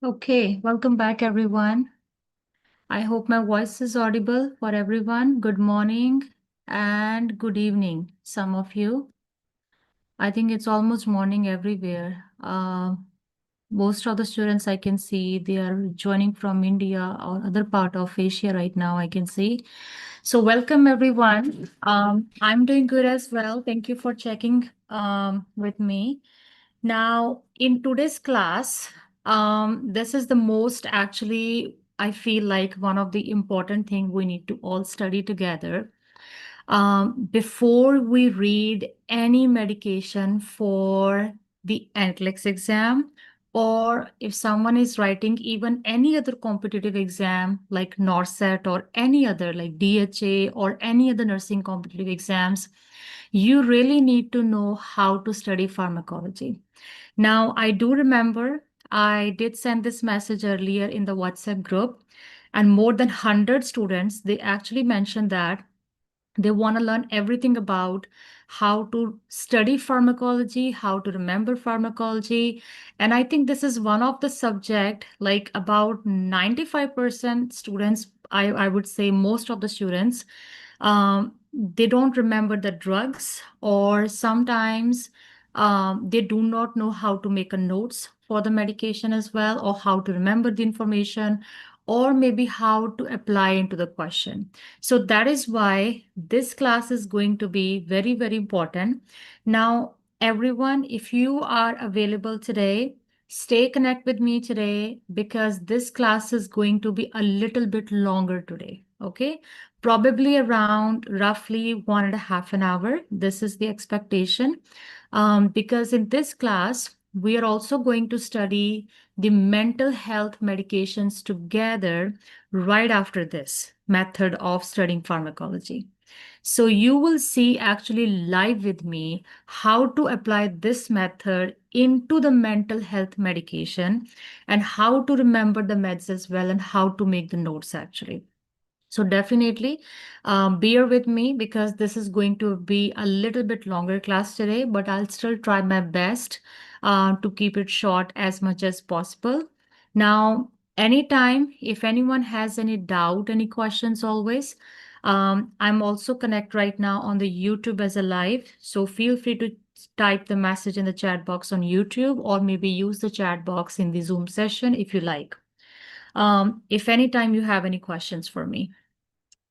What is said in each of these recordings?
Okay, welcome back, everyone. I hope my voice is audible for everyone. Good morning and good evening, some of you. I think it's almost morning everywhere. Most of the students I can see, they are joining from India or other part of Asia right now, I can see. So welcome, everyone. I'm doing good as well. Thank you for checking with me. Now, in today's class, this is the most actually, I feel like one of the important thing we need to all study together. Before we read any medication for the NCLEX exam, or if someone is writing even any other competitive exam like NORCET or any other like DHA or any other nursing competitive exams, you really need to know how to study pharmacology. Now, I do remember I did send this message earlier in the WhatsApp group, and more than 100 students, they actually mentioned that they want to learn everything about how to study pharmacology, how to remember pharmacology. And I think this is one of the subject, like about 95% students, I would say most of the students, they don't remember the drugs, or sometimes they do not know how to make a notes for the medication as well, or how to remember the information, or maybe how to apply into the question. So that is why this class is going to be very, very important. Now, everyone, if you are available today, stay connect with me today because this class is going to be a little bit longer today. Okay, probably around roughly 1.5 an hour. This is the expectation. Because in this class, we are also going to study the mental health medications together right after this method of studying pharmacology. So you will see actually live with me how to apply this method into the mental health medication and how to remember the meds as well and how to make the notes actually. So definitely bear with me because this is going to be a little bit longer class today, but I'll still try my best to keep it short as much as possible. Now, anytime, if anyone has any doubt, any questions always, I'm also connect right now on the YouTube as a live. So feel free to type the message in the chat box on YouTube or maybe use the chat box in the Zoom session if you like. If anytime you have any questions for me.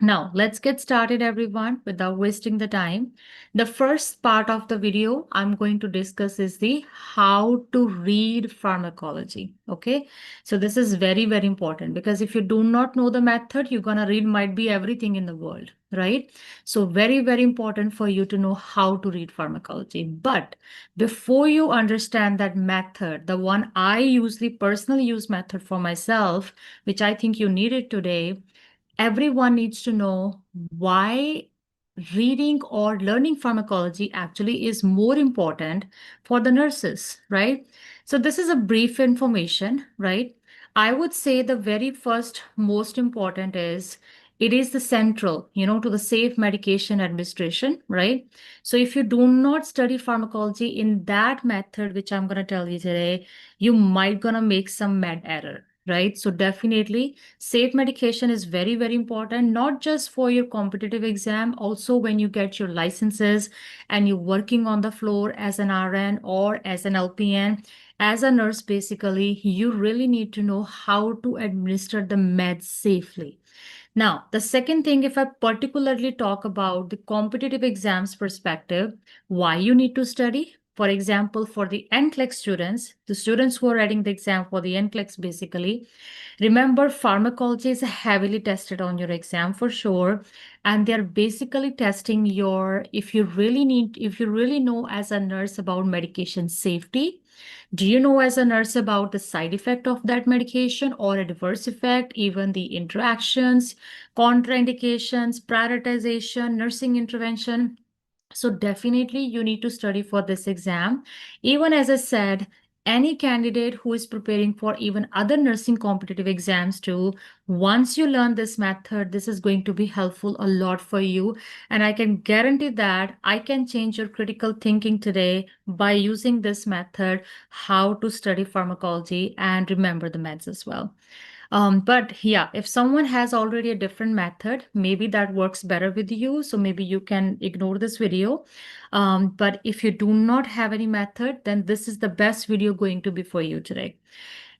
Now, let's get started, everyone, without wasting the time. The first part of the video I'm going to discuss is the how to read pharmacology. Okay, so this is very, very important because if you do not know the method, you're going to read might be everything in the world, right? So very, very important for you to know how to read pharmacology. But before you understand that method, the one I usually personally use method for myself, which I think you needed today, everyone needs to know why reading or learning pharmacology actually is more important for the nurses, right? So this is a brief information, right? I would say the very first most important is it is the central, to the safe medication administration, right? So if you do not study pharmacology in that method, which I'm going to tell you today, you might going to make some med error, right? So definitely safe medication is very, very important, not just for your competitive exam, also when you get your licenses and you're working on the floor as an RN or as an LPN. As a nurse, basically, you really need to know how to administer the meds safely. Now, the second thing, if I particularly talk about the competitive exams perspective, why you need to study. For example, for the NCLEX students, the students who are writing the exam for the NCLEX basically, remember pharmacology is heavily tested on your exam for sure. And they're basically testing your, if you really know as a nurse about medication safety, do you know as a nurse about the side effect of that medication or adverse effect, even the interactions, contraindications, prioritization, nursing intervention? So definitely you need to study for this exam. Even as I said, any candidate who is preparing for even other nursing competitive exams too, once you learn this method, this is going to be helpful a lot for you. And I can guarantee that I can change your critical thinking today by using this method, how to study pharmacology and remember the meds as well. But yeah, if someone has already a different method, maybe that works better with you. So maybe you can ignore this video. But if you do not have any method, then this is the best video going to be for you today.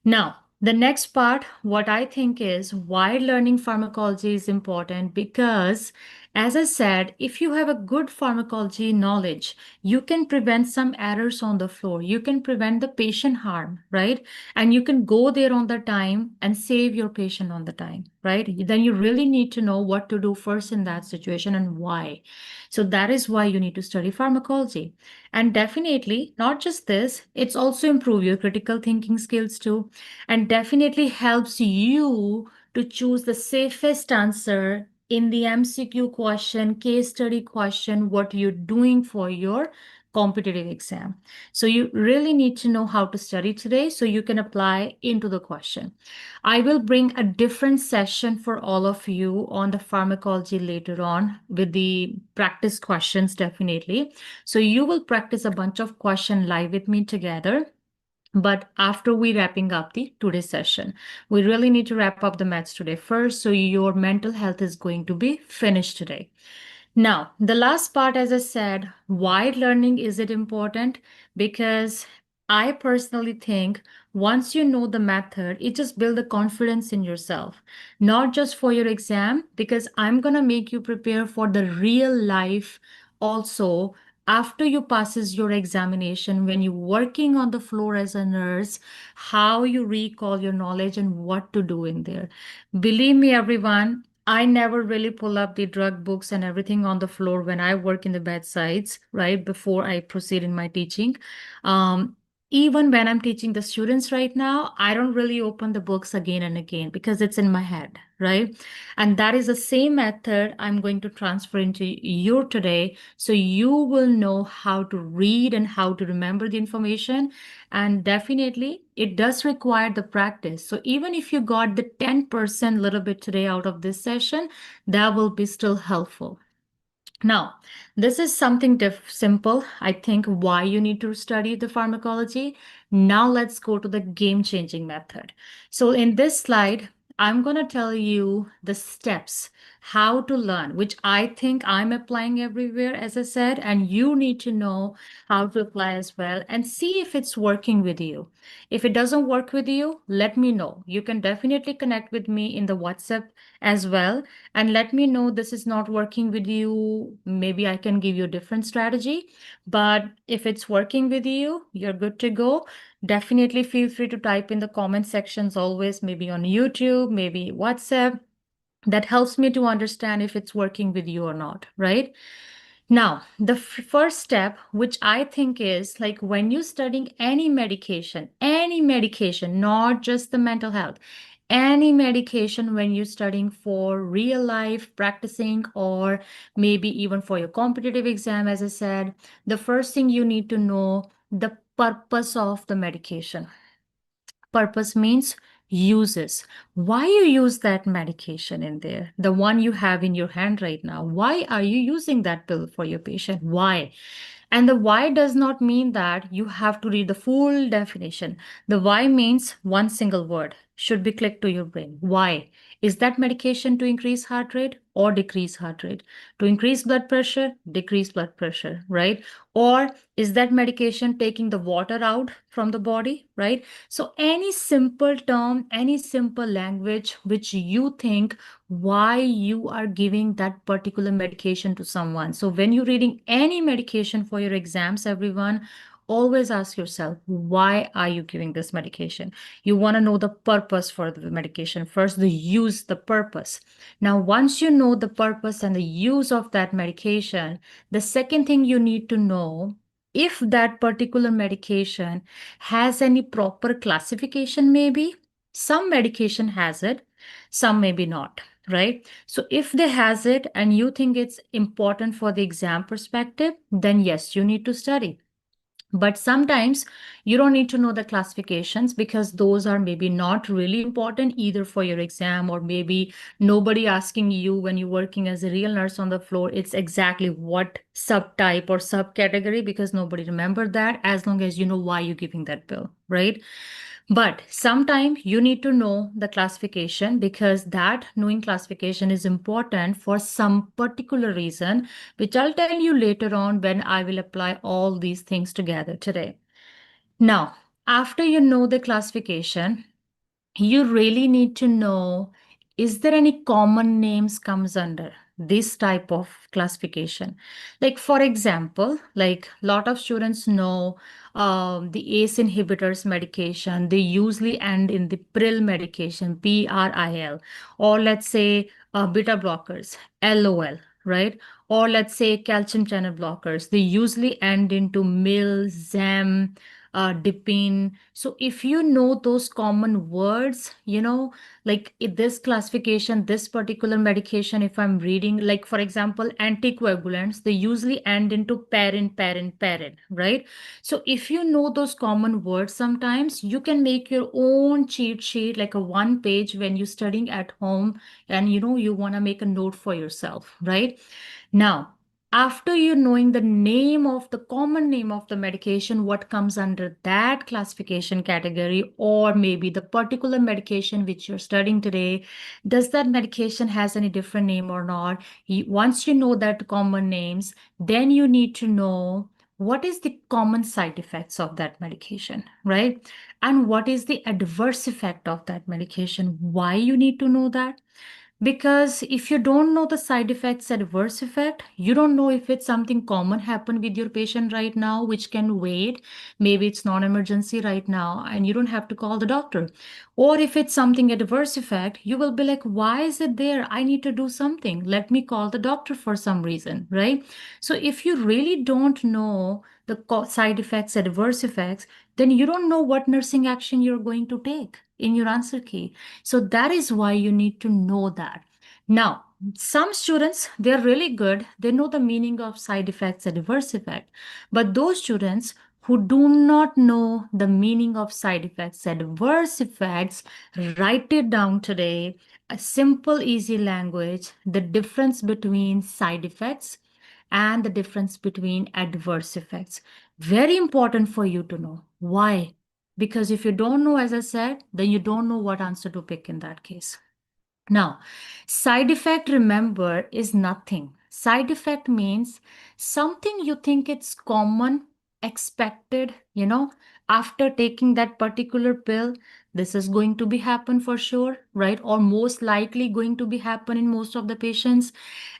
Now, the next part, what I think is why learning pharmacology is important because, as I said, if you have a good pharmacology knowledge, you can prevent some errors on the floor. You can prevent the patient harm, right? And you can go there on the time and save your patient on the time, right? Then you really need to know what to do first in that situation and why. So that is why you need to study pharmacology. And definitely, not just this, it's also improve your critical thinking skills too, and definitely helps you to choose the safest answer in the MCQ question, case study question, what you're doing for your competitive exam. So you really need to know how to study today so you can apply into the question. I will bring a different session for all of you on the pharmacology later on with the practice questions, definitely. So you will practice a bunch of questions live with me together. But after we wrapping up the today's session, we really need to wrap up the maths today first. So your mental health is going to be finished today. Now, the last part, as I said, why learning is it important? Because I personally think once you know the method, it just build the confidence in yourself, not just for your exam, because I'm going to make you prepare for the real life also after you passes your examination, when you're working on the floor as a nurse, how you recall your knowledge and what to do in there. Believe me, everyone, I never really pull up the drug books and everything on the floor when I work in the bedsides, right? Before I proceed in my teaching. Um, Even when I'm teaching the students right now, I don't really open the books again and again because it's in my head, right? And that is the same method I'm going to transfer into you today. So you will know how to read and how to remember the information. And definitely, it does require the practice. So even if you got the 10% little bit today out of this session, that will be still helpful. Now, this is something simple, I think, why you need to study the pharmacology. Now let's go to the game-changing method. So in this slide, I'm going to tell you the steps, how to learn, which I think I'm applying everywhere, as I said, and you need to know how to apply as well and see if it's working with you. If it doesn't work with you, let me know. You can definitely connect with me in the WhatsApp as well and let me know this is not working with you. Maybe I can give you a different strategy. But if it's working with you, you're good to go. Definitely feel free to type in the comment sections always, maybe on YouTube, maybe WhatsApp. That helps me to understand if it's working with you or not, right? Now, the first step, which I think is like when you're studying any medication, not just the mental health, any medication when you're studying for real life practicing or maybe even for your competitive exam, as I said, the first thing you need to know the purpose of the medication. Purpose means uses. Why you use that medication in there? The one you have in your hand right now. Why are you using that pill for your patient? Why? And the why does not mean that you have to read the full definition. The why means one single word should be clicked to your brain. Why? Is that medication to increase heart rate or decrease heart rate? To increase blood pressure, decrease blood pressure, right? Or is that medication taking the water out from the body, right? So any simple term, any simple language which you think why you are giving that particular medication to someone. So when you're reading any medication for your exams, everyone, always ask yourself, why are you giving this medication? You want to know the purpose for the medication first, the use, the purpose. Now, once you know the purpose and the use of that medication, the second thing you need to know if that particular medication has any proper classification, maybe. Some medication has it, some maybe not, right? So if they has it and you think it's important for the exam perspective, then yes, you need to study. But sometimes you don't need to know the classifications because those are maybe not really important either for your exam, or maybe nobody asking you when you're working as a real nurse on the floor, it's exactly what subtype or subcategory, because nobody remember that as long as you know why you're giving that bill, right? But sometimes you need to know the classification because that knowing classification is important for some particular reason, which I'll tell you later on when I will apply all these things together today. Now, after you know the classification, you really need to know, is there any common names comes under this type of classification? Like for example, like a lot of students know the ACE inhibitors medication, they usually end in the pril medication, PRIL, or let's say beta blockers, LOL, right? Or let's say calcium channel blockers, they usually end into MIL, ZEM, dipine. So if you know those common words, like in this classification, this particular medication, if I'm reading, like for example, anticoagulants, they usually end into parin, parin, parin, right? So if you know those common words, sometimes you can make your own cheat sheet, like a one page when you're studying at home and you want to make a note for yourself, right? Now, after you knowing the name of the common name of the medication, what comes under that classification category, or maybe the particular medication which you're studying today, does that medication has any different name or not? Once you know that common names, then you need to know what is the common side effects of that medication, right? And what is the adverse effect of that medication? Why you need to know that? Because if you don't know the side effects, adverse effect, you don't know if it's something common happened with your patient right now, which can wait. Maybe it's non-emergency right now and you don't have to call the doctor. Or if it's something adverse effect, you will be like, why is it there? I need to do something. Let me call the doctor for some reason, right? So if you really don't know the side effects, adverse effects, then you don't know what nursing action you're going to take in your answer key. So that is why you need to know that. Now, some students, they're really good. They know the meaning of side effects and adverse effect. But those students who do not know the meaning of side effects and adverse effects, write it down today. A simple, easy language, the difference between side effects and the difference between adverse effects. Very important for you to know. Why? Because if you don't know, as I said, then you don't know what answer to pick in that case. Now, side effect, remember, is nothing. Side effect means something you think it's common, expected, after taking that particular pill, this is going to be happen for sure, right? Or most likely going to be happen in most of the patients.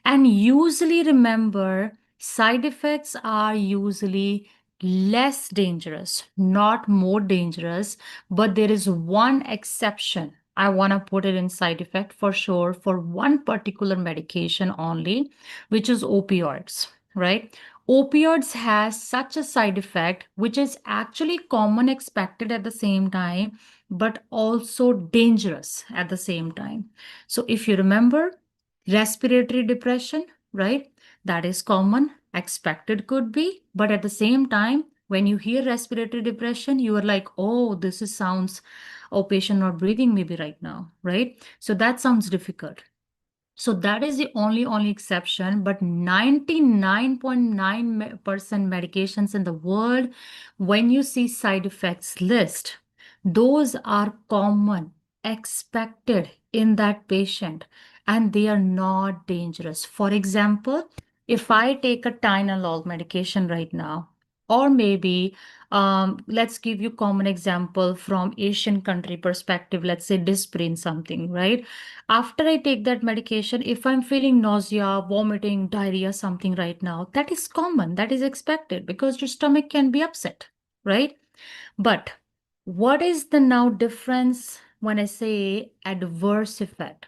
And usually remember, side effects are usually less dangerous, not more dangerous, but there is one exception. I want to put it in side effect for sure for one particular medication only, which is opioids, right? Opioids has such a side effect, which is actually common expected at the same time, but also dangerous at the same time. So if you remember, respiratory depression, right? That is common, expected could be, but at the same time, when you hear respiratory depression, you are like, oh, sounds, oh, patient not breathing maybe right now, right? So that sounds difficult. So that is the only exception, but 99.9% medications in the world, when you see side effects list, those are common, expected in that patient, and they are not dangerous. For example, if I take a Tylenol medication right now, or maybe let's give you common example from Asian country perspective, let's say Disprin something, right? After I take that medication, if I'm feeling nausea, vomiting, diarrhea, something right now, that is common, that is expected because your stomach can be upset, right? But what is the now difference when I say adverse effect?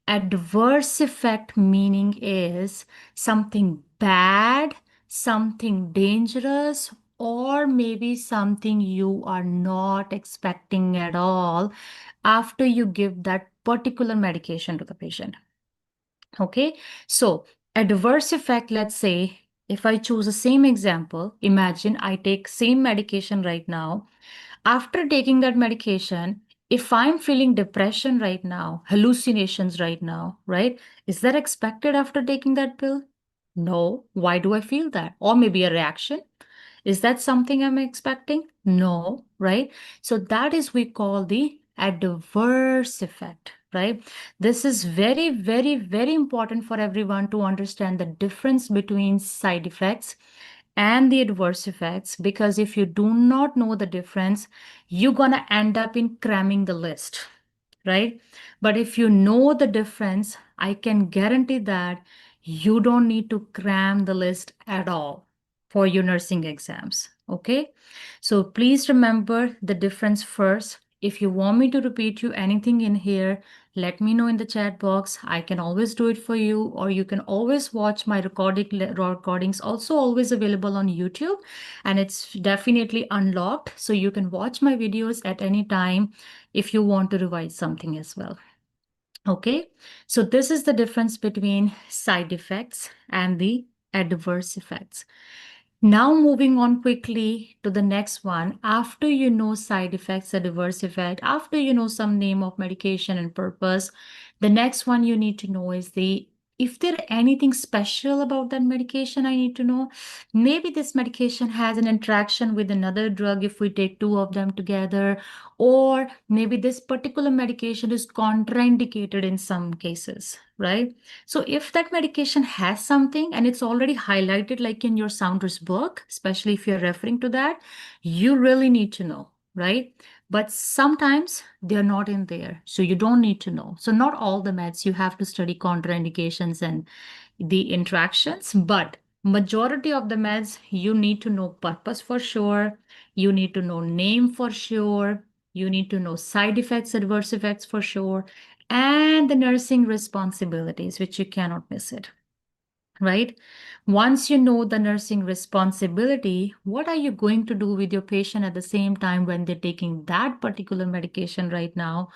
Adverse effect meaning is something bad, something dangerous, or maybe something you are not expecting at all after you give that particular medication to the patient. Okay, so adverse effect, let's say If I choose the same example, imagine I take same medication right now. After taking that medication, if I'm feeling depression right now, hallucinations right now, right? Is that expected after taking that pill? No. Why do I feel that? Or maybe a reaction. Is that something I'm expecting? No, right? So that is we call the adverse effect, right? This is very, very, very important for everyone to understand the difference between side effects and the adverse effects, because if you do not know the difference, you're gonna end up in cramming the list, right? But if you know the difference, I can guarantee that you don't need to cram the list at all for your nursing exams. Okay. So please remember the difference first. If you want me to repeat you anything in here, let me know in the chat box. I can always do it for you, or you can always watch my recordings, also always available on YouTube, and it's definitely unlocked. So you can watch my videos at any time if you want to revise something as well. Okay, so this is the difference between side effects and the adverse effects. Now moving on quickly to the next one. After you know side effects, adverse effect, after you know some name of medication and purpose, the next one you need to know is the if there anything special about that medication I need to know. Maybe this medication has an interaction with another drug if we take two of them together, or maybe this particular medication is contraindicated in some cases, right? So if that medication has something and it's already highlighted like in your Saunders book, especially if you're referring to that, you really need to know, right? But sometimes they're not in there, so you don't need to know. So not all the meds you have to study contraindications and the interactions, but majority of the meds you need to know purpose for sure, you need to know name for sure, you need to know side effects, adverse effects for sure, and the nursing responsibilities, which you cannot miss it, right? Once you know the nursing responsibility, what are you going to do with your patient at the same time when they're taking that particular medication right now?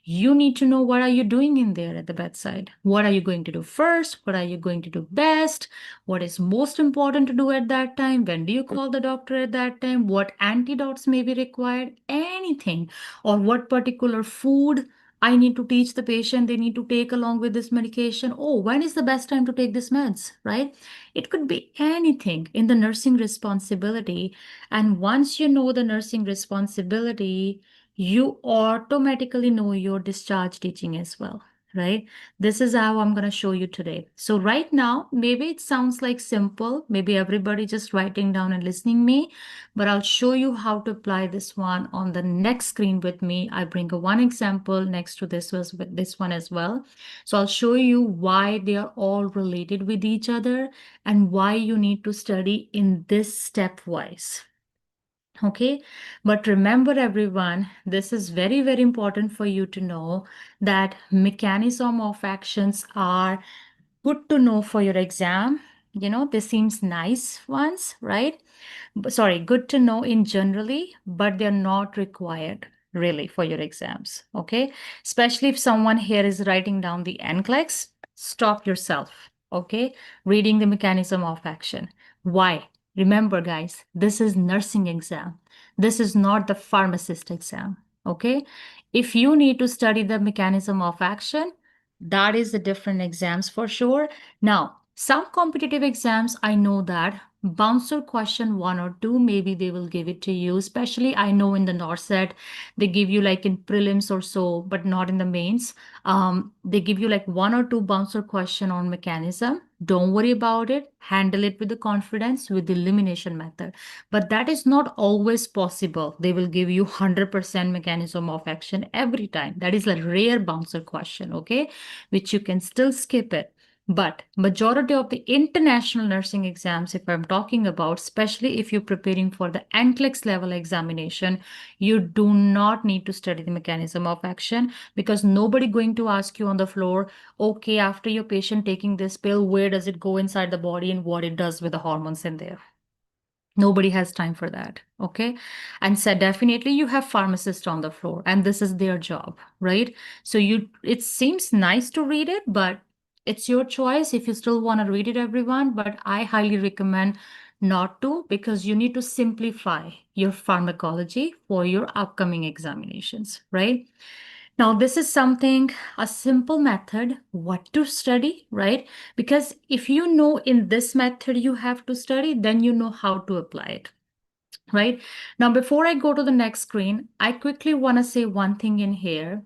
You need to know what are you doing in there at the bedside? What are you going to do first? What are you going to do best? What is most important to do at that time? When do you call the doctor at that time? What antidotes may be required? Anything. Or what particular food I need to teach the patient they need to take along with this medication. Oh, when is the best time to take this meds, right? It could be anything in the nursing responsibility. And once you know the nursing responsibility, you automatically know your discharge teaching as well, right? This is how I'm going to show you today. So right now, maybe it sounds like simple. Maybe everybody just writing down and listening me, but I'll show you how to apply this one on the next screen with me. I bring a one example next to this was with this one as well. So I'll show you why they are all related with each other and why you need to study in this stepwise. Okay, but remember everyone, this is very, very important for you to know that mechanism of actions are good to know for your exam. You know, this seems nice ones, right? Sorry, good to know in generally, but they're not required really for your exams. Okay, especially if someone here is writing down the NCLEX, stop yourself. Okay, reading the mechanism of action. Why? Remember, guys, this is nursing exam. This is not the pharmacist exam. Okay, if you need to study the mechanism of action, that is the different exams for sure. Now, some competitive exams, I know that bouncer question one or two, maybe they will give it to you. Especially, I know in the NORCET, they give you like in prelims or so, but not in the mains. They give you like one or two bouncer question on mechanism. Don't worry about it. Handle it with the confidence with the elimination method. But that is not always possible. They will give you 100% mechanism of action every time. That is a rare bouncer question, okay? Which you can still skip it. But majority of the international nursing exams, if I'm talking about, especially if you're preparing for the NCLEX level examination, you do not need to study the mechanism of action because nobody going to ask you on the floor, okay, after your patient taking this pill, where does it go inside the body and what it does with the hormones in there. Nobody has time for that. Okay. And so definitely you have pharmacists on the floor and this is their job, right? So it seems nice to read it, but It's your choice if you still want to read it, everyone, but I highly recommend not to, because you need to simplify your pharmacology for your upcoming examinations, right? Now, this is something, a simple method, what to study, right? Because if you know in this method you have to study, then you know how to apply it, right? Now, before I go to the next screen, I quickly want to say one thing in here.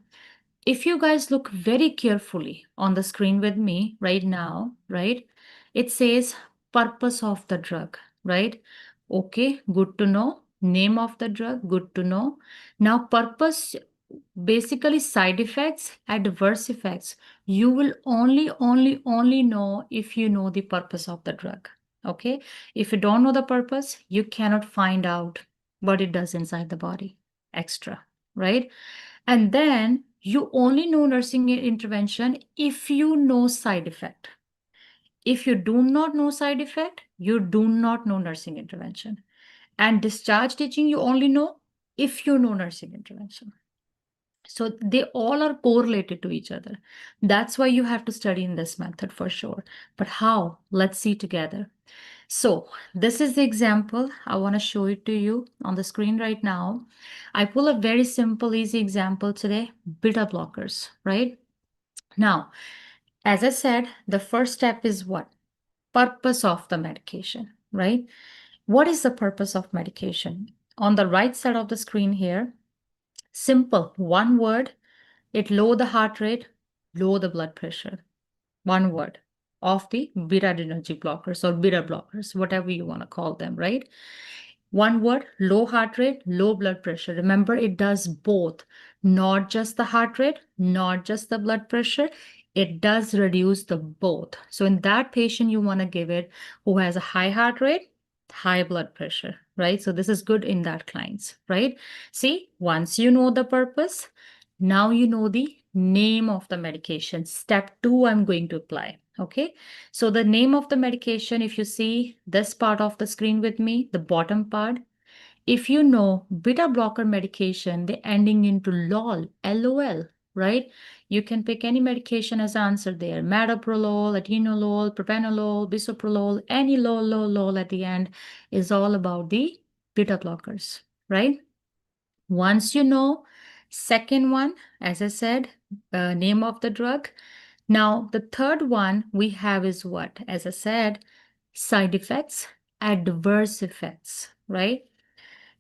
If you guys look very carefully on the screen with me right now, right, it says purpose of the drug, right? Okay, good to know. Name of the drug, good to know. Now, purpose, basically side effects, adverse effects, you will only know if you know the purpose of the drug. Okay, if you don't know the purpose, you cannot find out what it does inside the body extra, right? And then you only know nursing intervention if you know side effect. If you do not know side effect, you do not know nursing intervention. And discharge teaching, you only know if you know nursing intervention. So they all are correlated to each other. That's why you have to study in this method for sure. But how? Let's see together. So this is the example. I want to show it to you on the screen right now. I pull a very simple, easy example today, beta blockers, right? Now, as I said, the first step is what? Purpose of the medication, right? What is the purpose of medication? On the right side of the screen here, simple, one word, it lower the heart rate, lower the blood pressure. One word of the beta-adrenergic blockers or beta blockers, whatever you want to call them, right? One word, low heart rate, low blood pressure. Remember, it does both, not just the heart rate, not just the blood pressure. It does reduce the both. So in that patient, you want to give it who has a high heart rate, high blood pressure, right? So this is good in that clients, right? See, once you know the purpose, now you know the name of the medication. Step 2, I'm going to apply. Okay, so the name of the medication, if you see this part of the screen with me, the bottom part, if you know beta blocker medication, the ending into LOL, LOL, right? You can pick any medication as answer there. Metoprolol, atenolol, propranolol, bisoprolol, any LOL, LOL, LOL at the end is all about the beta blockers, right? Once you know, second one, as I said, name of the drug. Now, the third one we have is what? As I said, side effects, adverse effects, right?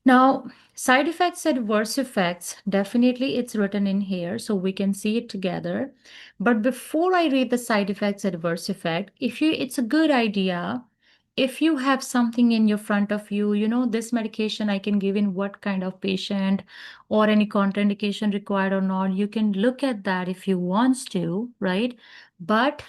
Now, side effects, adverse effects, definitely it's written in here so we can see it together. But before I read the side effects, adverse effect, it's a good idea, if you have something in your front of you, this medication I can give in what kind of patient or any contraindication required or not, you can look at that if you want to, right? But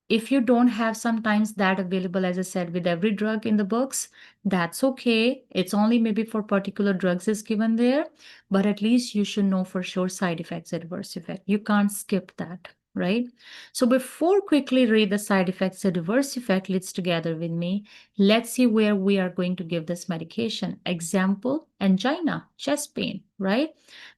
if you don't have sometimes that available, as I said, with every drug in the books, that's okay. It's only maybe for particular drugs is given there, but at least you should know for sure side effects, adverse effect. You can't skip that, right? So before quickly read the side effects, adverse effect, let's together with me. Let's see where we are going to give this medication. Example, angina, chest pain, right?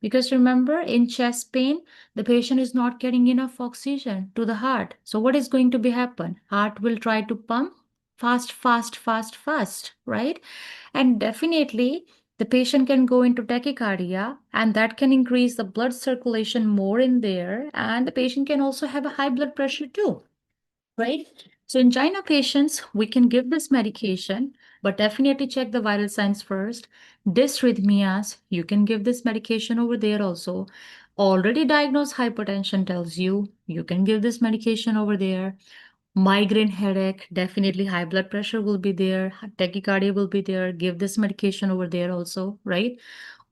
Because remember, in chest pain, the patient is not getting enough oxygen to the heart. So what is going to be happen? Heart will try to pump fast, fast, fast, fast, right? And definitely the patient can go into tachycardia and that can increase the blood circulation more in there. And the patient can also have a high blood pressure too, right? So in China patients, we can give this medication, but definitely check the vital signs first. Dysrhythmias, you can give this medication over there also. Already diagnosed hypertension tells you can give this medication over there. Migraine headache, definitely high blood pressure will be there. Tachycardia will be there. Give this medication over there also, right?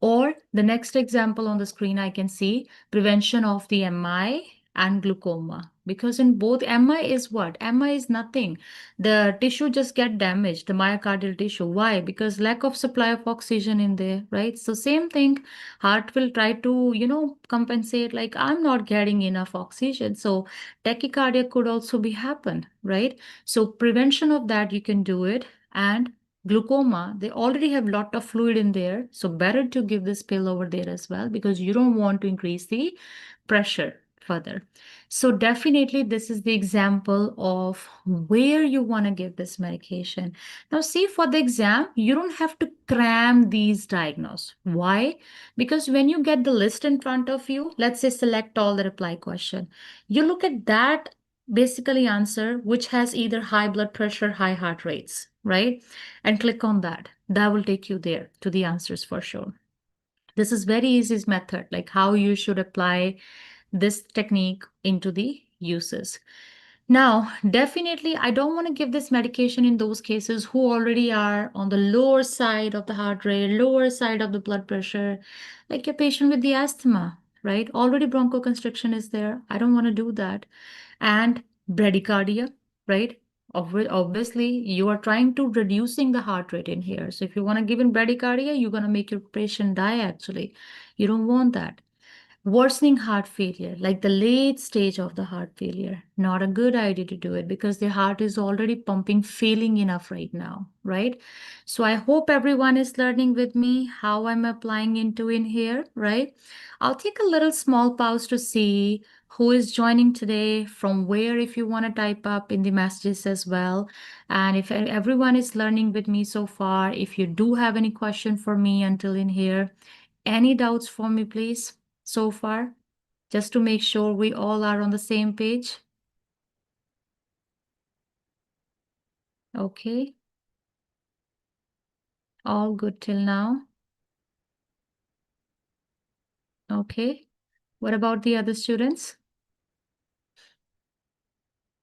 Or the next example on the screen, I can see prevention of the MI and glaucoma. Because in both MI is what? MI is nothing. The tissue just get damaged, the myocardial tissue. Why? Because lack of supply of oxygen in there, right? So same thing, heart will try to, compensate like I'm not getting enough oxygen. So tachycardia could also be happen, right? So prevention of that, you can do it. And glaucoma, they already have lot of fluid in there, so better to give this pill over there as well because you don't want to increase the pressure further. So definitely this is the example of where you want to give this medication. Now see, for the exam, you don't have to cram these diagnose. Why? Because when you get the list in front of you, let's say select all the reply question. You look at that basically answer which has either high blood pressure, high heart rates, right? And click on that. That will take you there to the answers for sure. This is very easy method, like how you should apply this technique into the uses. Now, definitely, I don't want to give this medication in those cases who already are on the lower side of the heart rate, lower side of the blood pressure, like a patient with the asthma, right? Already bronchoconstriction is there. I don't want to do that. And bradycardia, right? Obviously, you are trying to reducing the heart rate in here. So if you want to give in bradycardia, you're going to make your patient die actually. You don't want that. Worsening heart failure, like the late stage of the heart failure, not a good idea to do it because the heart is already pumping, failing enough right now, right? So I hope everyone is learning with me how I'm applying into in here, right? I'll take a little small pause to see who is joining today, from where, if you want to type up in the messages as well. And if everyone is learning with me so far, if you do have any question for me until in here, any doubts for me, please, so far, just to make sure we all are on the same page. Okay, all good till now. Okay, what about the other students?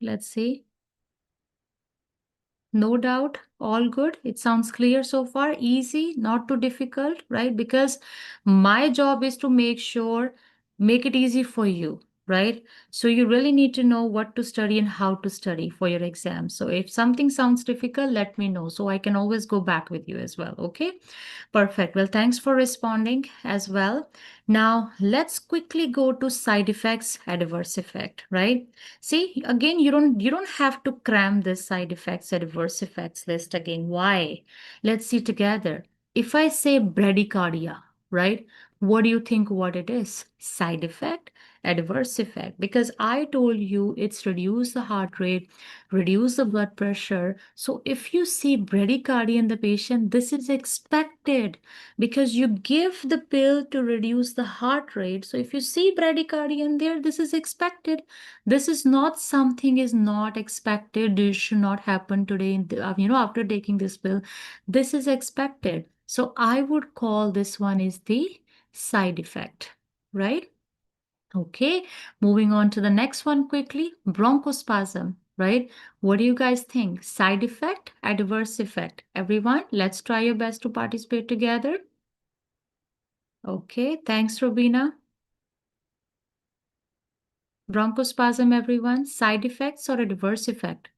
Let's see. No doubt, all good. It sounds clear so far, easy, not too difficult, right? Because my job is to make sure, make it easy for you, right? So you really need to know what to study and how to study for your exam. So if something sounds difficult, let me know so I can always go back with you as well, okay? Perfect. Well, thanks for responding as well. Now, let's quickly go to side effects, adverse effect, right? See, again, you don't have to cram this side effects, adverse effects list again. Why? Let's see together. If I say bradycardia, right? What do you think what it is? Side effect, adverse effect. Because I told you it's reduce the heart rate, reduce the blood pressure. So if you see bradycardia in the patient, this is expected because you give the pill to reduce the heart rate. So if you see bradycardia in there, this is expected. This is not something is not expected. This should not happen today. After taking this pill, this is expected. So I would call this one is the side effect, right? Okay, moving on to the next one quickly, bronchospasm, right? What do you guys think? Side effect, adverse effect? Everyone, let's try your best to participate together. Okay, thanks, Robina. Bronchospasm, everyone, side effects or adverse effect?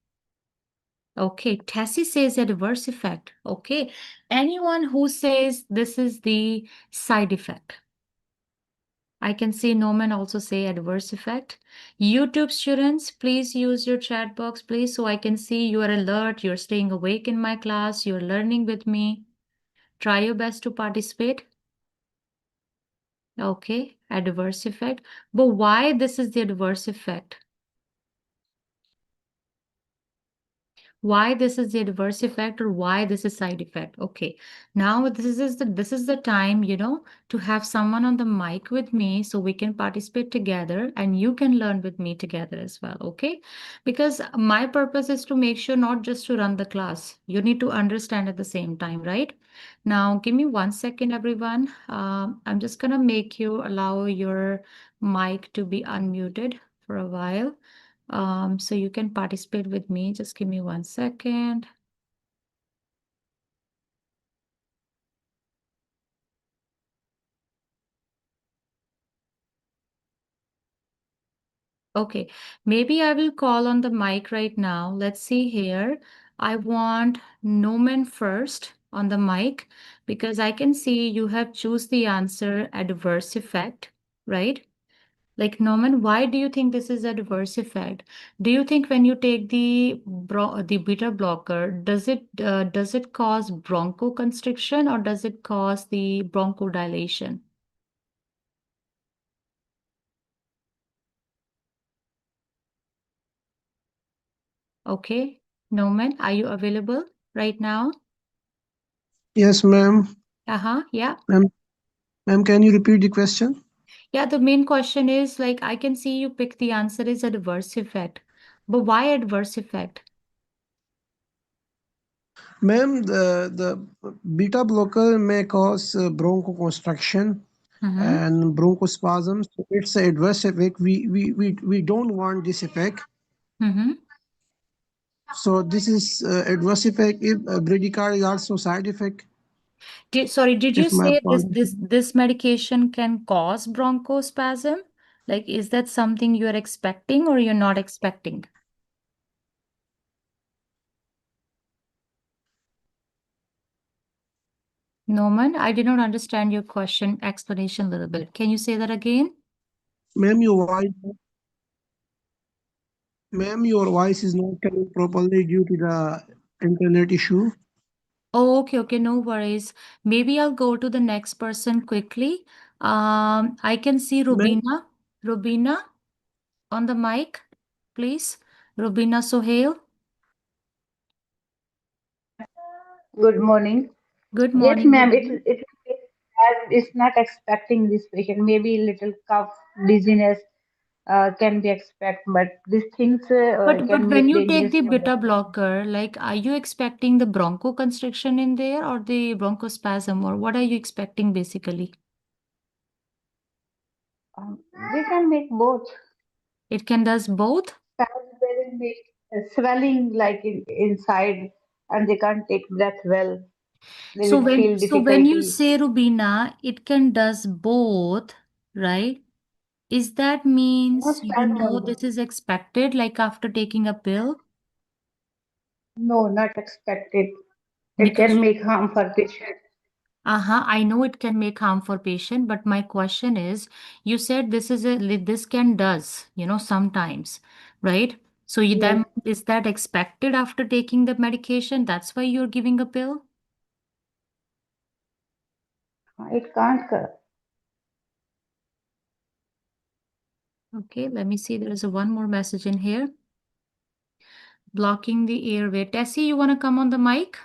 Okay, Tessie says adverse effect. Okay, anyone who says this is the side effect? I can see Norman also say adverse effect. YouTube students, please use your chat box, please, so I can see you are alert, you're staying awake in my class, you're learning with me. Try your best to participate. Okay, adverse effect. But why this is the adverse effect? Why this is the adverse effect or why this is side effect? Okay, now this is the time, to have someone on the mic with me so we can participate together and you can learn with me together as well. Okay, because my purpose is to make sure not just to run the class, you need to understand at the same time, right? Now give me 1 second, everyone. I'm just gonna make you allow your mic to be unmuted for a while. So you can participate with me. Just give me 1 second. Okay, maybe I will call on the mic right now. Let's see here. I want Noman first on the mic because I can see you have choose the answer adverse effect, right? Like Norman, why do you think this is adverse effect? Do you think when you take the beta blocker, does it cause bronchoconstriction or does it cause the bronchodilation? Okay. Noman, are you available right now? Yes, ma'am. Yeah. Ma'am, ma'am, can you repeat the question? Yeah, the main question is like I can see you pick the answer is adverse effect. But why adverse effect? Ma'am, the beta blocker may cause bronchoconstriction Mm-hmm. and bronchospasms. So it's an adverse effect. We don't want this effect. Mm-hmm. So this is adverse effect. If bradycardia is also side effect, Did you if my say this point. this this medication can cause bronchospasm? Like, is that something you're expecting or you're not expecting? Norman, I did not understand your question explanation a little bit. Can you say that again? Ma'am, your voice is not coming properly due to the internet issue. Oh, okay, no worries. Maybe I'll go to the next person quickly. I can see Ma'am, Rubina. Rubina on the mic, please. Rubina Sohail. Good morning. Good Yes, morning, ma'am. Rubina. It's not expecting this patient. Maybe little cough, dizziness can be expect, but these things But can when make you take dangerous the for the beta patient. blocker, like, are you expecting the bronchoconstriction in there or the bronchospasm, or what are you expecting basically? They can make both. It can does both. Sometimes they will make swelling like inside, and they can't take breath well. They So will when feel so when you difficulty. say Rubina, it can does both, right? Is that No means you spasm know only. this is expected, like after taking a pill? No, not expected. It can Because make harm for patient. I know it can make harm for patient, but my question is, you said this is this can does, sometimes, right? So Yes, then is that expected after taking the medication? That's why you're giving a pill? it can't. Okay, let me see. There is a one more message in here. Blocking the airway. Tessie, you want to come on the mic?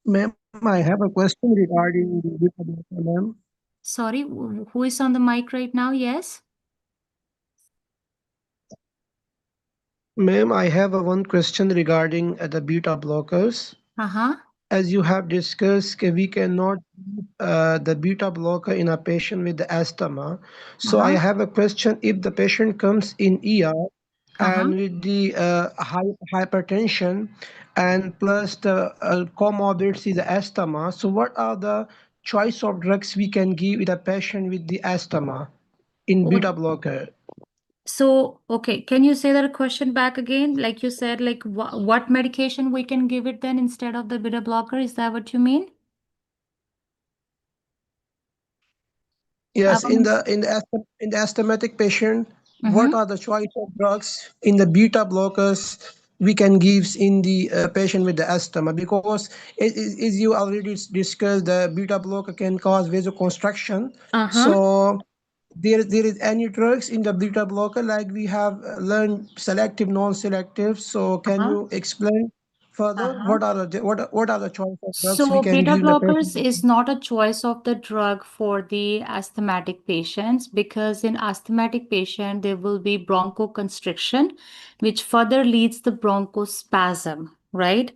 ma'am, I have a question regarding the beta blocker, ma'am. Sorry, who is on the mic right now? Yes? Ma'am, I have a one question regarding the beta blockers. Uh-huh. As you have discussed, we cannot the beta blocker in a patient with asthma. So I Uh-huh. have a question: if the patient comes in ER Uh-huh. and with the hypertension and plus the comorbidity, the asthma, so what are the choice of drugs we can give with a patient with the asthma in Oh, beta blocker? so, okay, can you say that question back again? Like you said, like what medication we can give it then instead of the beta blocker? Is that what you mean? I Yes, want in the asthmatic patient, what Mm-hmm. are the choice of drugs in the beta blockers we can give in the patient with the asthma? Because as you already discussed, the beta blocker can cause vasoconstriction. Uh-huh. So there is any drugs in the beta blocker like we have learned selective, non-selective. So can Uh-huh. you explain further Uh-huh. what are the choice of drugs we So can beta give the blockers patient? is not a choice of the drug for the asthmatic patients because in asthmatic patient there will be bronchoconstriction, which further leads the bronchospasm, right?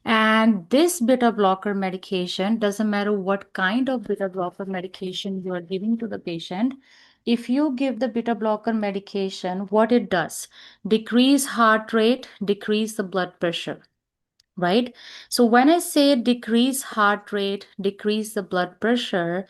And this beta blocker medication doesn't matter what kind of beta blocker medication you are giving to the patient. If you give the beta blocker medication, what it does, decrease heart rate, decrease the blood pressure, right? So when I say decrease heart rate, decrease the blood pressure,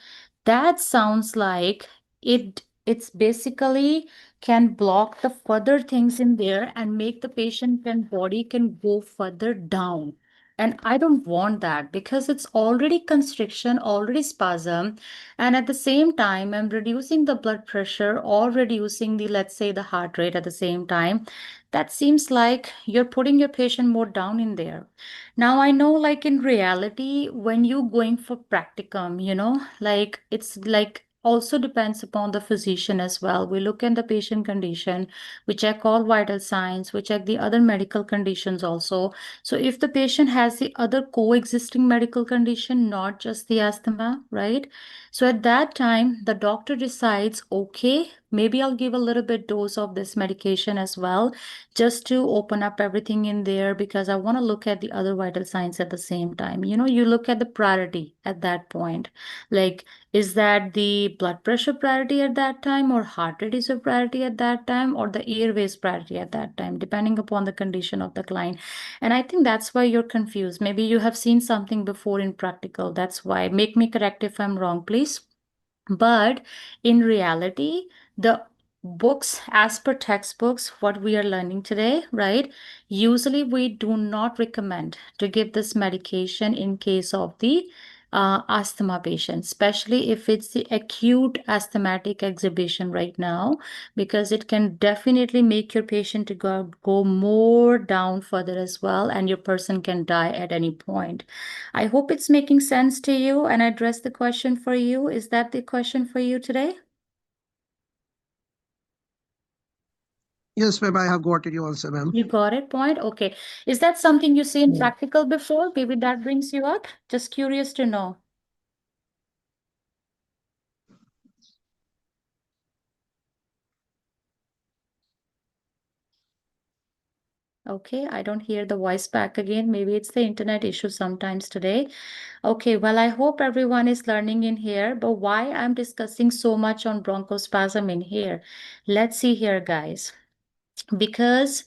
that sounds like it's basically can block the further things in there and make the patient and body can go further down. And I don't want that because it's already constriction, already spasm. And at the same time, I'm reducing the blood pressure or reducing the, let's say, the heart rate at the same time. That seems like you're putting your patient more down in there. Now I know like in reality, when you going for practicum, like it's like also depends upon the physician as well. We look at the patient condition, we check all vital signs, we check the other medical conditions also. So if the patient has the other coexisting medical condition, not just the asthma, right? So at that time, the doctor decides, okay, maybe I'll give a little bit dose of this medication as well, just to open up everything in there because I want to look at the other vital signs at the same time. You look at the priority at that point. Like, is that the blood pressure priority at that time, or heart rate is a priority at that time, or the airways priority at that time, depending upon the condition of the client? And I think that's why you're confused. Maybe you have seen something before in practical. That's why. Make me correct if I'm wrong, please. But in reality, the books, as per textbooks, what we are learning today, right? Usually we do not recommend to give this medication in case of the asthma patient, especially if it's the acute asthmatic exhibition right now, because it can definitely make your patient to go more down further as well, and your person can die at any point. I hope it's making sense to you and I addressed the question for you. Is that the question for you today? Yes, ma'am, I have got it, your answer, ma'am. You got it, point? Okay. Is that something you see in practical before? Maybe that brings you up? Just curious to know. Okay, I don't hear the voice back again. Maybe it's the internet issue sometimes today. Okay, well, I hope everyone is learning in here, but why I'm discussing so much on bronchospasm in here? Let's see here, guys. Because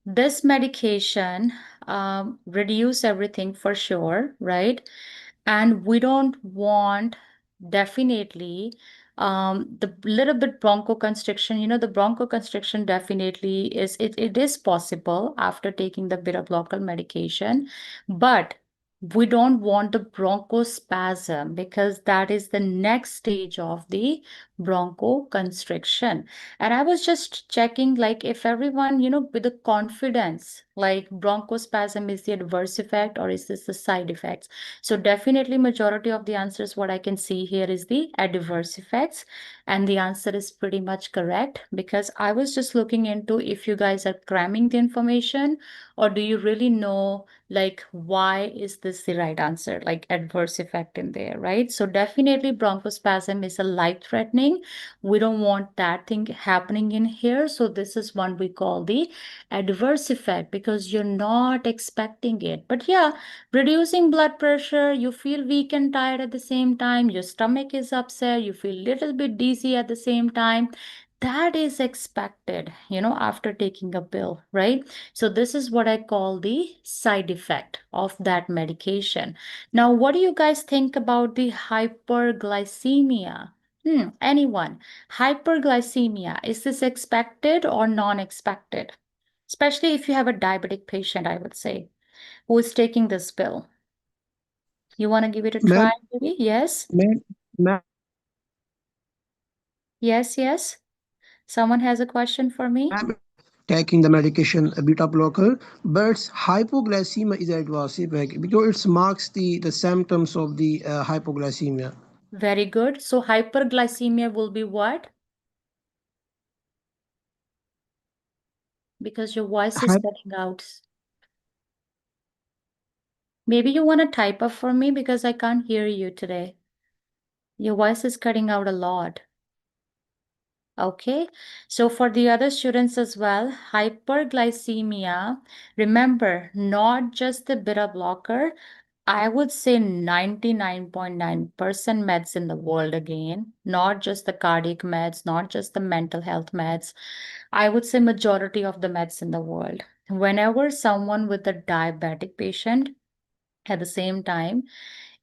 this medication reduce everything for sure, right? And we don't want definitely the little bit bronchoconstriction. The bronchoconstriction definitely it is possible after taking the beta blocker medication, but we don't want the bronchospasm because that is the next stage of the bronchoconstriction. And I was just checking, like, if everyone, with the confidence, like bronchospasm is the adverse effect or is this the side effects? So definitely majority of the answers, what I can see here is the adverse effects. And the answer is pretty much correct because I was just looking into if you guys are cramming the information or do you really know, like, why is this the right answer, like adverse effect in there, right? So definitely bronchospasm is a life-threatening. We don't want that thing happening in here. So this is one we call the adverse effect because you're not expecting it. But yeah, reducing blood pressure, you feel weak and tired at the same time, your stomach is upset, you feel a little bit dizzy at the same time. That is expected, after taking a pill, right? So this is what I call the side effect of that medication. Now, what do you guys think about the hyperglycemia? Anyone? Hyperglycemia, is this expected or non-expected? Especially if you have a diabetic patient, I would say, who is taking this pill. You want to give it a try, Ma'am, maybe? Yes? ma'am, ma'am, Yes, yes. Someone has a question for me? ma'am, taking the medication beta blocker, but hypoglycemia is adverse effect because it marks the symptoms of the hypoglycemia. Very good. So hyperglycemia will be what? Because your voice is Hy- cutting out. Maybe you want to type up for me because I can't hear you today. Your voice is cutting out a lot. Okay, so for the other students as well, hyperglycemia, remember, not just the beta blocker, I would say 99.9% meds in the world again, not just the cardiac meds, not just the mental health meds. I would say majority of the meds in the world. Whenever someone with a diabetic patient at the same time,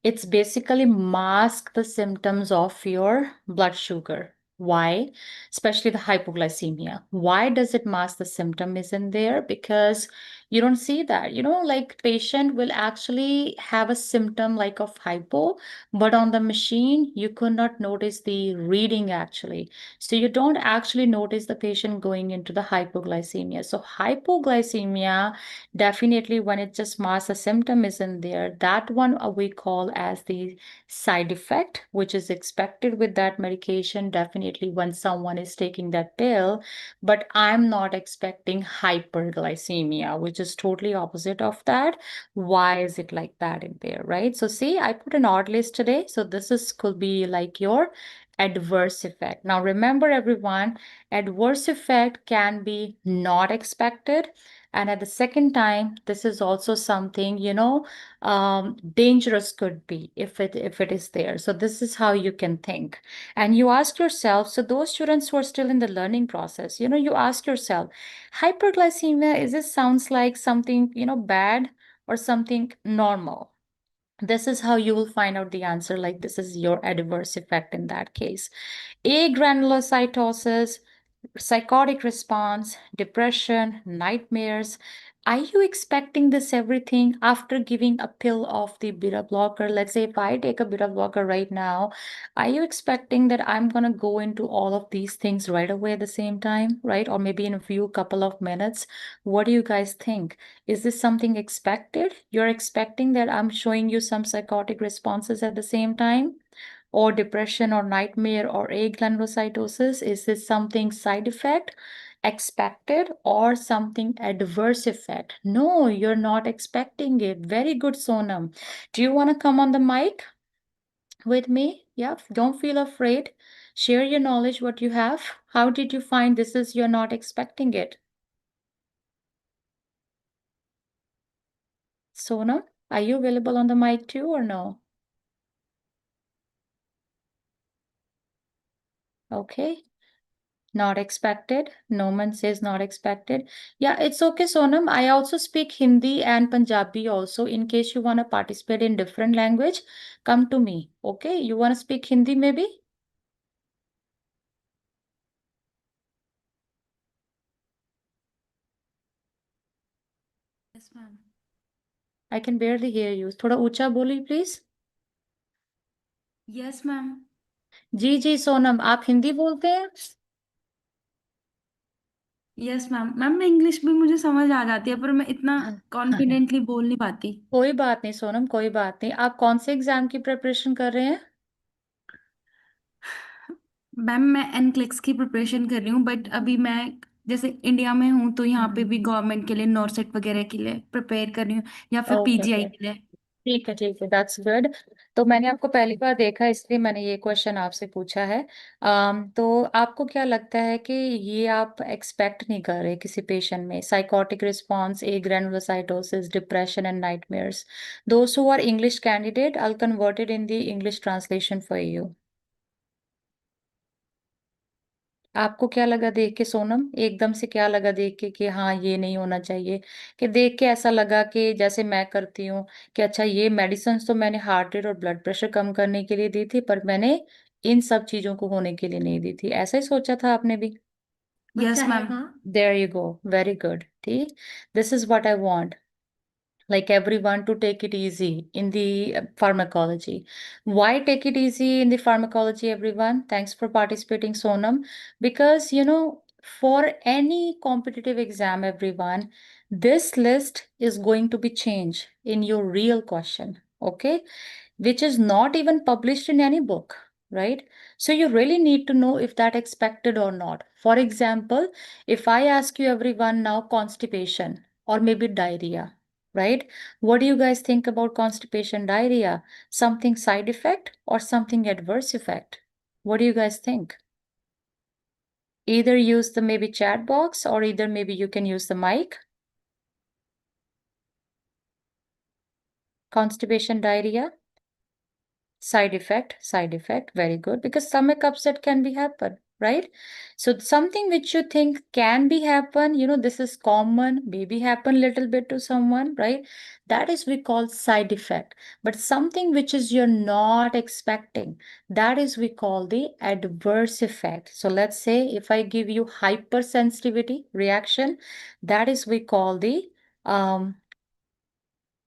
it's basically mask the symptoms of your blood sugar. Why? Especially the hypoglycemia. Why does it mask the symptom is in there? Because You don't see that. Like patient will actually have a symptom like of hypo, but on the machine, you could not notice the reading actually. So you don't actually notice the patient going into the hypoglycemia. So hypoglycemia, definitely when it just masks, a symptom isn't there. That one we call as the side effect, which is expected with that medication, definitely when someone is taking that pill. But I'm not expecting hyperglycemia, which is totally opposite of that. Why is it like that in there, right? So see, I put an odd list today. So this is could be like your adverse effect. Now remember everyone, adverse effect can be not expected. And at the second time, this is also something, dangerous could be if it is there. So this is how you can think. And you ask yourself, so those students who are still in the learning process, you ask yourself, hyperglycemia, is this sounds like something, bad or something normal? This is how you will find out the answer. Like this is your adverse effect in that case. Agranulocytosis, psychotic response, depression, nightmares. Are you expecting this everything after giving a pill of the beta blocker? Let's say if I take a beta blocker right now, are you expecting that I'm going to go into all of these things right away at the same time, right? Or maybe in a few couple of minutes? What do you guys think? Is this something expected? You're expecting that I'm showing you some psychotic responses at the same time? Or depression or nightmare or agranulocytosis? Is this something side effect expected or something adverse effect? No, you're not expecting it. Very good, Sonam. Do you want to come on the mic with me? Yeah, don't feel afraid. Share your knowledge, what you have. How did you find this is you're not expecting it? Sonam, are you available on the mic too or no? Okay. Not expected. Noman says not expected. Yeah, it's okay, Sonam. I also speak Hindi and Punjabi also. In case you want to participate in different language, come to me. Okay, you want to speak Hindi maybe? Yes, ma'am. I can barely hear you. थोड़ा ऊंचा बोलिए please. Yes, ma'am. जी जी सोनम, आप हिंदी बोलते हैं? Yes ma'am. Ma'am मैं English भी मुझे समझ आ जाती है पर मैं इतना हाँ। कॉन्फिडेंटली बोल नहीं पाती। कोई बात नहीं सोनम, कोई बात नहीं। आप कौन से एग्जाम की प्रिपरेशन कर रहे हैं? मैम मैं एनक्लेक्स की प्रिपरेशन कर रही हूँ बट अभी मैं जैसे इंडिया में हूँ तो यहाँ पे भी गवर्नमेंट के लिए नॉर्सेट वगैरह के लिए प्रिपेयर कर रही हूँ या फिर ओके पीजीआई ओके, के लिए। ठीक है, दैट्स गुड। तो मैंने आपको पहली बार देखा इसलिए मैंने ये क्वेश्चन आपसे पूछा है। तो आपको क्या लगता है कि ये आप एक्सपेक्ट नहीं कर रहे किसी पेशेंट में psychotic response, agranulocytosis, depression and nightmares? दोस्त who are English candidate, I converted in the English translation for you. आपको क्या लगा देख के सोनम? एकदम से क्या लगा देख के कि हाँ ये नहीं होना चाहिए? कि देख के ऐसा लगा कि जैसे मैं करती हूँ कि अच्छा ये मेडिसिन तो मैंने हार्ट रेट और ब्लड प्रेशर कम करने के लिए दी थी पर मैंने इन सब चीजों को होने के लिए नहीं दी थी, ऐसा ही सोचा था आपने भी? Yes ma'am. There you go, very good. ठीक, this is what I want, like everyone to take it easy in the pharmacology. Why take it easy in the pharmacology, everyone? Thanks for participating, Sonam. Because, for any competitive exam, everyone, this list is going to be changed in your real question, okay? Which is not even published in any book, right? So you really need to know if that expected or not. For example, if I ask you everyone now constipation or maybe diarrhea, right? What do you guys think about constipation, diarrhea? Something side effect or something adverse effect? What do you guys think? Either use the maybe chat box or either maybe you can use the mic. Constipation, diarrhea. Side effect, very good, because stomach upset can be happen, right? So something which you think can be happen, this is common, maybe happen little bit to someone, right? That is we call side effect. But something which is you're not expecting, that is we call the adverse effect. So let's say if I give you hypersensitivity reaction, that is we call the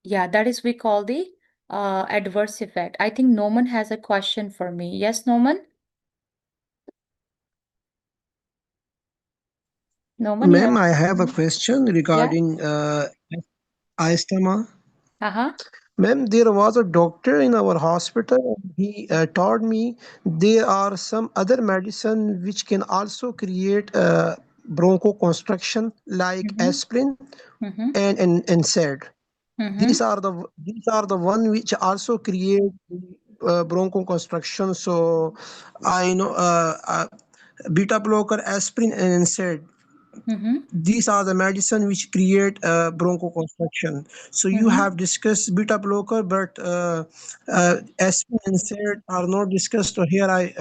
Yeah, that is we call the adverse effect. I think Norman has a question for me. Yes, Norman? Norman, you have Ma'am, I have a Mhm. question Yeah. regarding asthma. Uh-huh. Ma'am, there was a doctor in our hospital. He told me there are some other medicine which can also create bronchoconstriction, like Mm-hmm. aspirin Mm-hmm. and NSAID. Mm-hmm. These are the one which also create bronchoconstriction. So I know beta blocker, aspirin, and NSAID. Mm-hmm. These are the medicine which create bronchoconstriction. So you Mm-hmm. have discussed beta blocker, but aspirin and NSAID are not discussed. So here I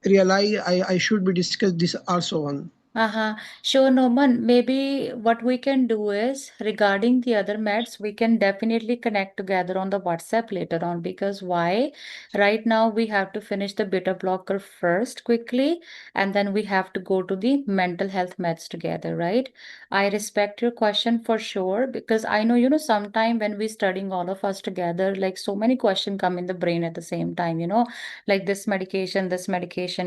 realize I should be discussed this also one. Uh-huh. Sure, Norman. Maybe what we can do is regarding the other meds, we can definitely connect together on the WhatsApp later on because why? Right now we have to finish the beta blocker first quickly, and then we have to go to the mental health meds together, right? I respect your question for sure because I know, sometime when we studying all of us together, like so many questions come in the brain at the same time, like this medication,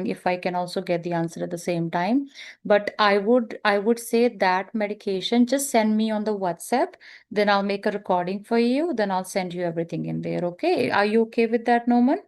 if I can also get the answer at the same time. But I would say that medication, just send me on the WhatsApp, then I'll make a recording for you, then I'll send you everything in there. Okay, are you okay with that, Norman?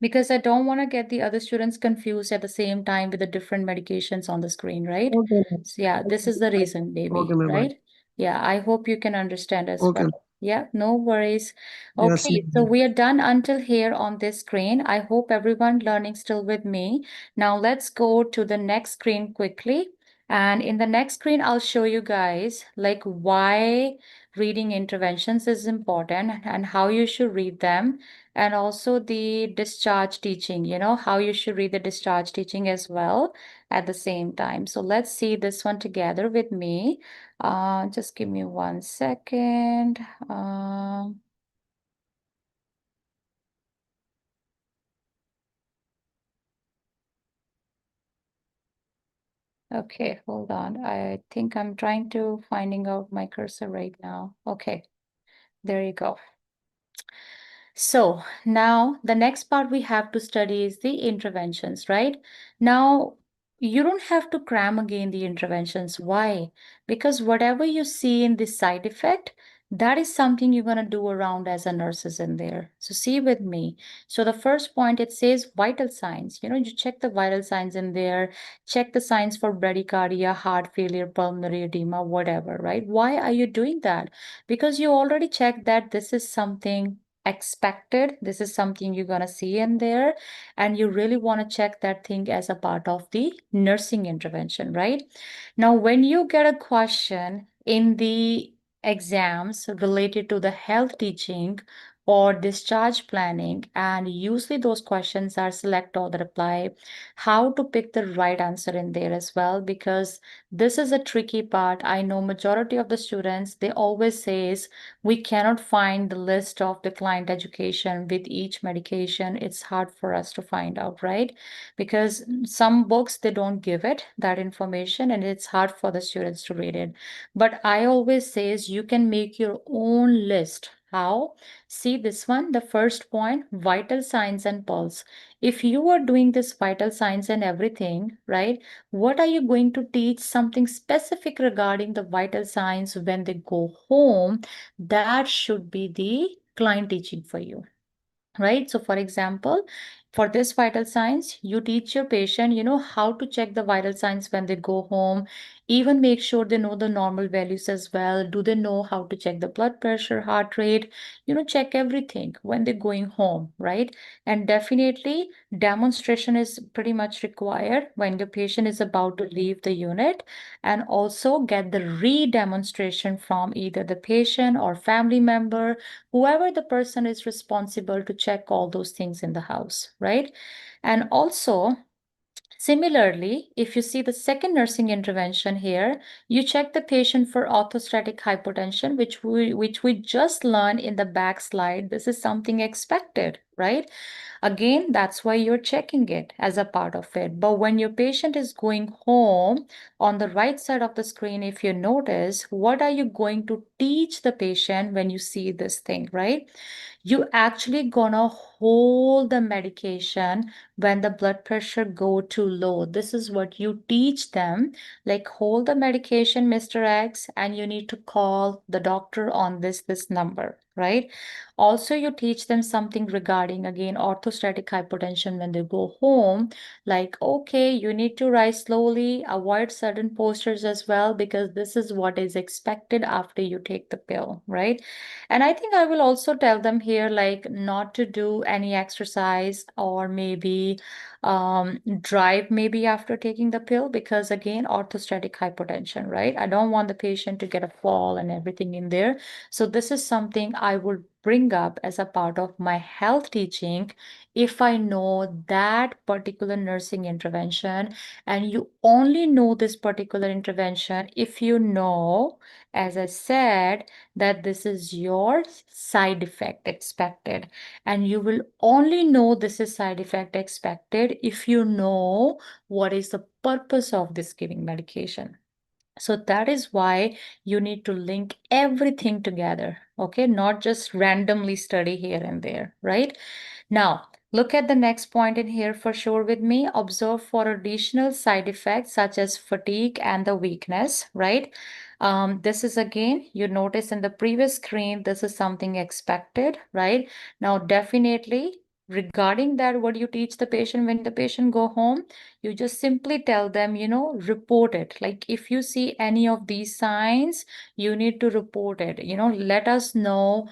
Because I don't want to get the other students confused at the same time with the different medications on the screen, right? Okay, ma'am. So yeah, this is the reason, Okay, maybe, ma'am. right? Yeah, I hope you can understand as Okay. well. Yeah, no worries. Yes, Okay, so ma'am. we are done until here on this screen. I hope everyone learning still with me. Now let's go to the next screen quickly. And in the next screen, I'll show you guys like why reading interventions is important and how you should read them, and also the discharge teaching, how you should read the discharge teaching as well at the same time. So let's see this one together with me. Just give me 1 second. Okay, hold on. I think I'm trying to finding out my cursor right now. Okay, there you go. So now the next part we have to study is the interventions, right? Now, you don't have to cram again the interventions. Why? Because whatever you see in the side effect, that is something you're going to do around as a nurses in there. So see with me. So the first point, it says vital signs. You check the vital signs in there, check the signs for bradycardia, heart failure, pulmonary edema, whatever, right? Why are you doing that? Because you already checked that this is something expected. This is something you're going to see in there, and you really want to check that thing as a part of the nursing intervention, right? Now, when you get a question in the exams related to the health teaching or discharge planning, and usually those questions are select or the reply, how to pick the right answer in there as well, because this is a tricky part. I know majority of the students, they always says we cannot find the list of the client education with each medication. It's hard for us to find out, right? Because some books, they don't give it, that information, and it's hard for the students to read it. But I always says you can make your own list. How? See this one, the first point, vital signs and pulse. If you are doing this vital signs and everything, right? What are you going to teach something specific regarding the vital signs when they go home? That should be the client teaching for you, right? So for example, for this vital signs, you teach your patient, how to check the vital signs when they go home. Even make sure they know the normal values as well. Do they know how to check the blood pressure, heart rate? Check everything when they're going home, right? And definitely demonstration is pretty much required when the patient is about to leave the unit, and also get the re-demonstration from either the patient or family member, whoever the person is responsible to check all those things in the house, right? And also, similarly, if you see the second nursing intervention here, you check the patient for orthostatic hypotension, which we just learned in the back slide. This is something expected, right? Again, that's why you're checking it as a part of it. But when your patient is going home, on the right side of the screen, if you notice, what are you going to teach the patient when you see this thing, right? You actually gonna hold the medication when the blood pressure go too low. This is what you teach them, like hold the medication, Mr. X, and you need to call the doctor on this number, right? Also, you teach them something regarding, again, orthostatic hypotension when they go home, like, okay, you need to rise slowly, avoid sudden postures as well, because this is what is expected after you take the pill, right? And I think I will also tell them here, like, not to do any exercise or maybe drive maybe after taking the pill, because again, orthostatic hypotension, right? I don't want the patient to get a fall and everything in there. So this is something I would bring up as a part of my health teaching if I know that particular nursing intervention. And you only know this particular intervention if you know, as I said, that this is your side effect expected. And you will only know this is side effect expected if you know what is the purpose of this giving medication. So that is why you need to link everything together, okay? Not just randomly study here and there, right? Now, look at the next point in here for sure with me. Observe for additional side effects such as fatigue and the weakness, right? This is again, you notice in the previous screen, this is something expected, right? Now, definitely regarding that, what you teach the patient when the patient go home, you just simply tell them, report it. Like if you see any of these signs, you need to report it, let us know.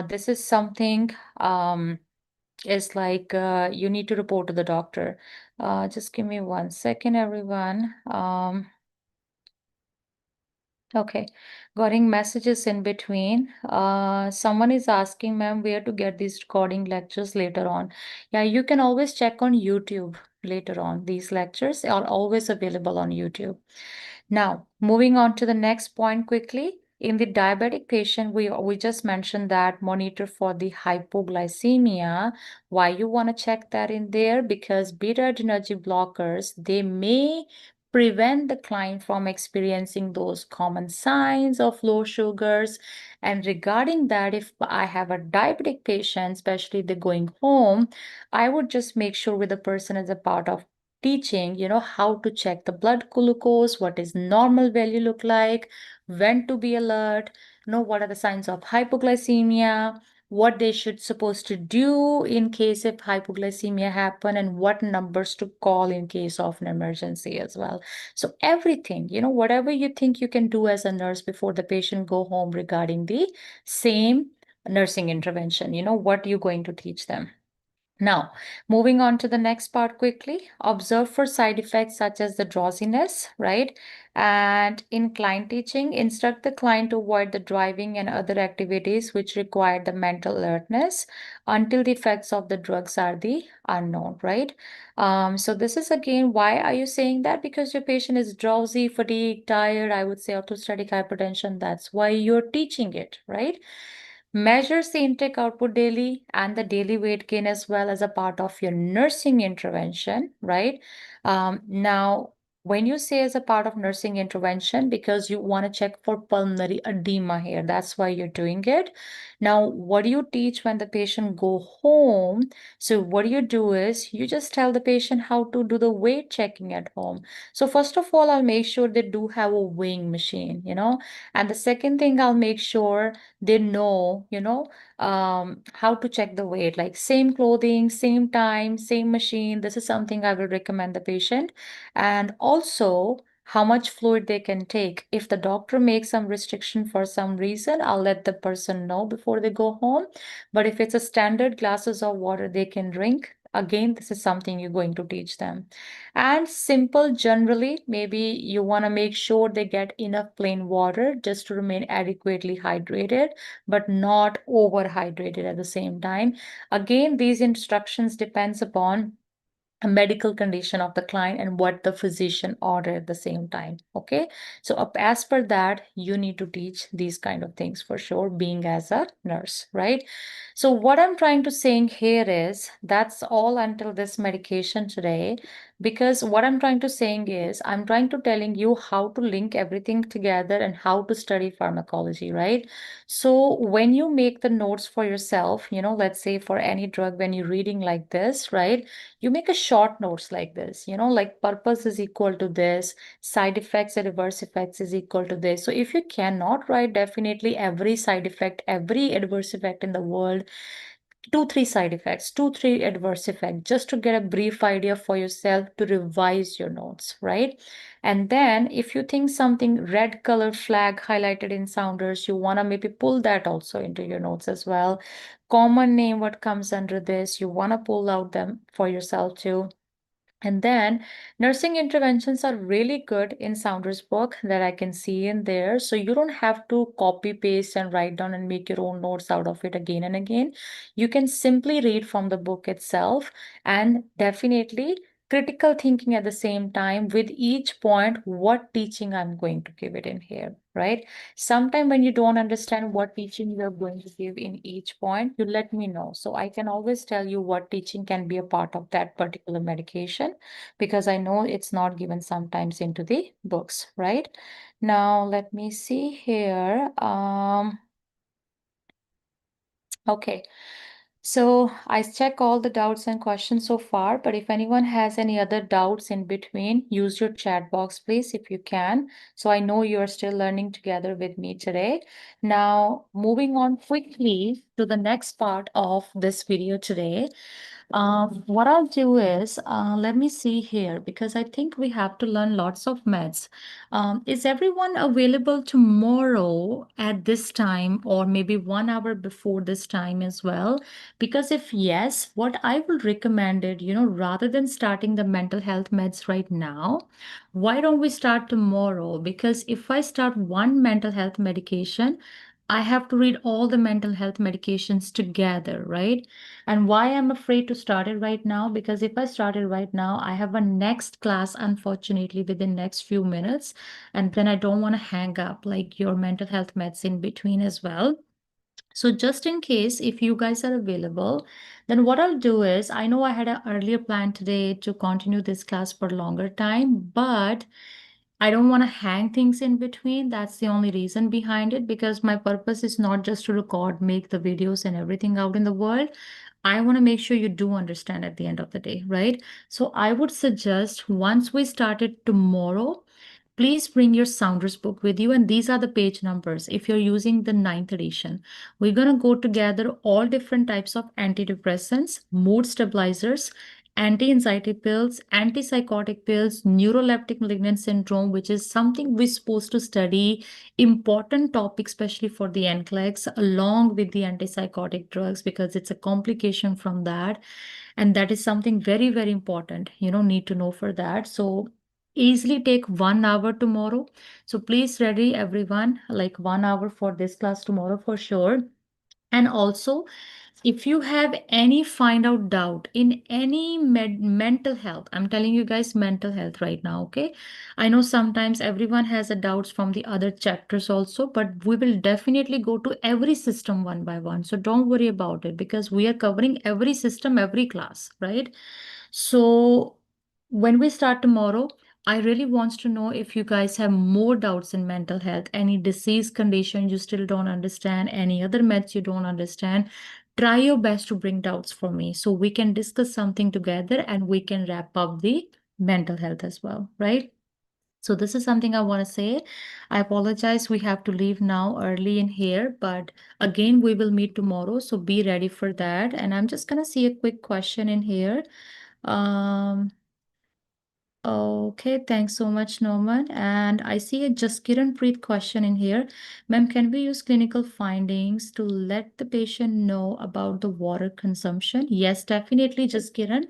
This is something, is like you need to report to the doctor. Just give me 1 second, everyone. Okay, getting messages in between. Someone is asking, ma'am, where to get these recording lectures later on. Yeah, you can always check on YouTube later on. These lectures are always available on YouTube. Now, moving on to the next point quickly. In the diabetic patient, we just mentioned that monitor for the hypoglycemia. Why you want to check that in there? Because beta-adrenergic blockers, they may prevent the client from experiencing those common signs of low sugars. And regarding that, if I have a diabetic patient, especially they're going home, I would just make sure with the person as a part of teaching, how to check the blood glucose, what is normal value look like, when to be alert, what are the signs of hypoglycemia, what they should supposed to do in case if hypoglycemia happen, and what numbers to call in case of an emergency as well. So everything, whatever you think you can do as a nurse before the patient go home regarding the same nursing intervention, what you're going to teach them. Now, moving on to the next part quickly, observe for side effects such as the drowsiness, right? And in client teaching, instruct the client to avoid the driving and other activities which require the mental alertness until the effects of the drugs are the unknown, right? So this is again, why are you saying that? Because your patient is drowsy, fatigued, tired, I would say orthostatic hypertension. That's why you're teaching it, right? Measures the intake output daily and the daily weight gain as well as a part of your nursing intervention, right? Now, when you say as a part of nursing intervention, because you want to check for pulmonary edema here, that's why you're doing it. Now, what do you teach when the patient go home? So what you do is you just tell the patient how to do the weight checking at home. So first of all, I'll make sure they do have a weighing machine, and the second thing, I'll make sure they know, how to check the weight, like same clothing, same time, same machine. This is something I will recommend the patient. And also how much fluid they can take. If the doctor makes some restriction for some reason, I'll let the person know before they go home. But if it's a standard glasses of water they can drink, again, this is something you're going to teach them. And simple, generally, maybe you want to make sure they get enough plain water just to remain adequately hydrated, but not overhydrated at the same time. Again, these instructions depends upon a medical condition of the client and what the physician ordered at the same time. Okay, so as per that, you need to teach these kind of things for sure, being as a nurse, right? So what I'm trying to saying here is that's all until this medication today, because what I'm trying to saying is I'm trying to telling you how to link everything together and how to study pharmacology, right? So when you make the notes for yourself, let's say for any drug, when you're reading like this, right, you make a short notes like this, like purpose is equal to this, side effects and adverse effects is equal to this. So if you cannot write definitely every side effect, every adverse effect in the world, 2 3 side effects, 2 3 adverse effects, just to get a brief idea for yourself to revise your notes, right? And then if you think something red color flag highlighted in Saunders, you want to maybe pull that also into your notes as well. Common name, what comes under this, you want to pull out them for yourself too. And then nursing interventions are really good in Saunders' book that I can see in there. So you don't have to copy paste and write down and make your own notes out of it again and again. You can simply read from the book itself, and definitely critical thinking at the same time with each point, what teaching I'm going to give it in here, right? Sometime when you don't understand what teaching you're going to give in each point, you let me know. So I can always tell you what teaching can be a part of that particular medication, because I know it's not given sometimes into the books, right? Now, let me see here. Okay. So I check all the doubts and questions so far, but if anyone has any other doubts in between, use your chat box, please, if you can. So I know you're still learning together with me today. Now, moving on quickly to the next part of this video today. What I'll do is, let me see here, because I think we have to learn lots of meds. Is everyone available tomorrow at this time, or maybe 1 hour before this time as well? Because if yes, what I will recommend it, rather than starting the mental health meds right now, why don't we start tomorrow? Because if I start one mental health medication, I have to read all the mental health medications together, right? And why I'm afraid to start it right now? Because if I start it right now, I have a next class, unfortunately, within next few minutes. And then I don't want to hang up like your mental health meds in between as well. So just in case, if you guys are available, then what I'll do is, I know I had an earlier plan today to continue this class for longer time, but I don't want to hang things in between. That's the only reason behind it, because my purpose is not just to record, make the videos and everything out in the world. I want to make sure you do understand at the end of the day, right? So I would suggest once we started tomorrow, please bring your Saunders book with you, and these are the page numbers. If you're using the 9th edition, we're going to go together all different types of antidepressants, mood stabilizers, anti-anxiety pills, antipsychotic pills, neuroleptic malignant syndrome, which is something we're supposed to study, important topic, especially for the NCLEX, along with the antipsychotic drugs, because it's a complication from that. And that is something very, very important, need to know for that. So easily take 1 hour tomorrow. So please ready everyone, like 1 hour for this class tomorrow for sure. And also, if you have any find out doubt in any mental health, I'm telling you guys mental health right now, okay? I know sometimes everyone has a doubts from the other chapters also, but we will definitely go to every system one by one. So don't worry about it, because we are covering every system, every class, right? So when we start tomorrow, I really wants to know if you guys have more doubts in mental health, any disease condition you still don't understand, any other meds you don't understand. Try your best to bring doubts for me so we can discuss something together and we can wrap up the mental health as well, right? So this is something I want to say. I apologize. We have to leave now early in here, but again, we will meet tomorrow. So be ready for that. And I'm just going to see a quick question in here. Um, Okay, thanks so much, Norman. And I see a Jaskiran Preet question in here. Ma'am, can we use clinical findings to let the patient know about the water consumption? Yes, definitely, Jaskiran.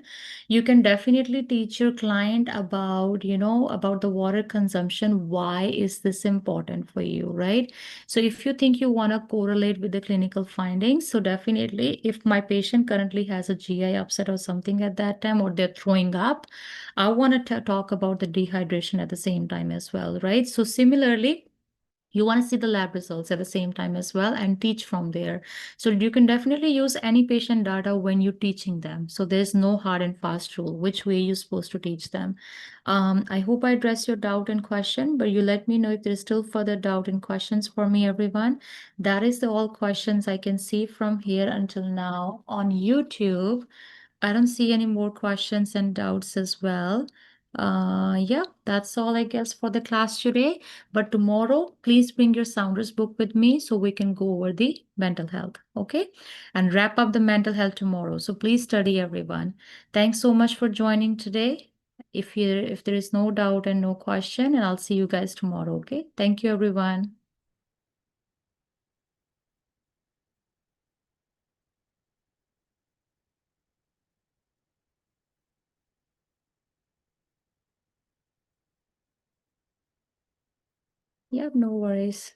You can definitely teach your client about, about the water consumption. Why is this important for you, right? So if you think you want to correlate with the clinical findings, so definitely if my patient currently has a GI upset or something at that time, or they're throwing up, I want to talk about the dehydration at the same time as well, right? So similarly, you want to see the lab results at the same time as well and teach from there. So you can definitely use any patient data when you're teaching them. So there's no hard and fast rule which way you're supposed to teach them. I hope I addressed your doubt and question, but you let me know if there's still further doubt and questions for me, everyone. That is the all questions I can see from here until now on YouTube. I don't see any more questions and doubts as well. Yeah, that's all I guess for the class today. But tomorrow, please bring your Saunders book with me so we can go over the mental health, okay? And wrap up the mental health tomorrow. So please study, everyone. Thanks so much for joining today. If there is no doubt and no question, and I'll see you guys tomorrow, okay? Thank you, everyone. Yep, no worries.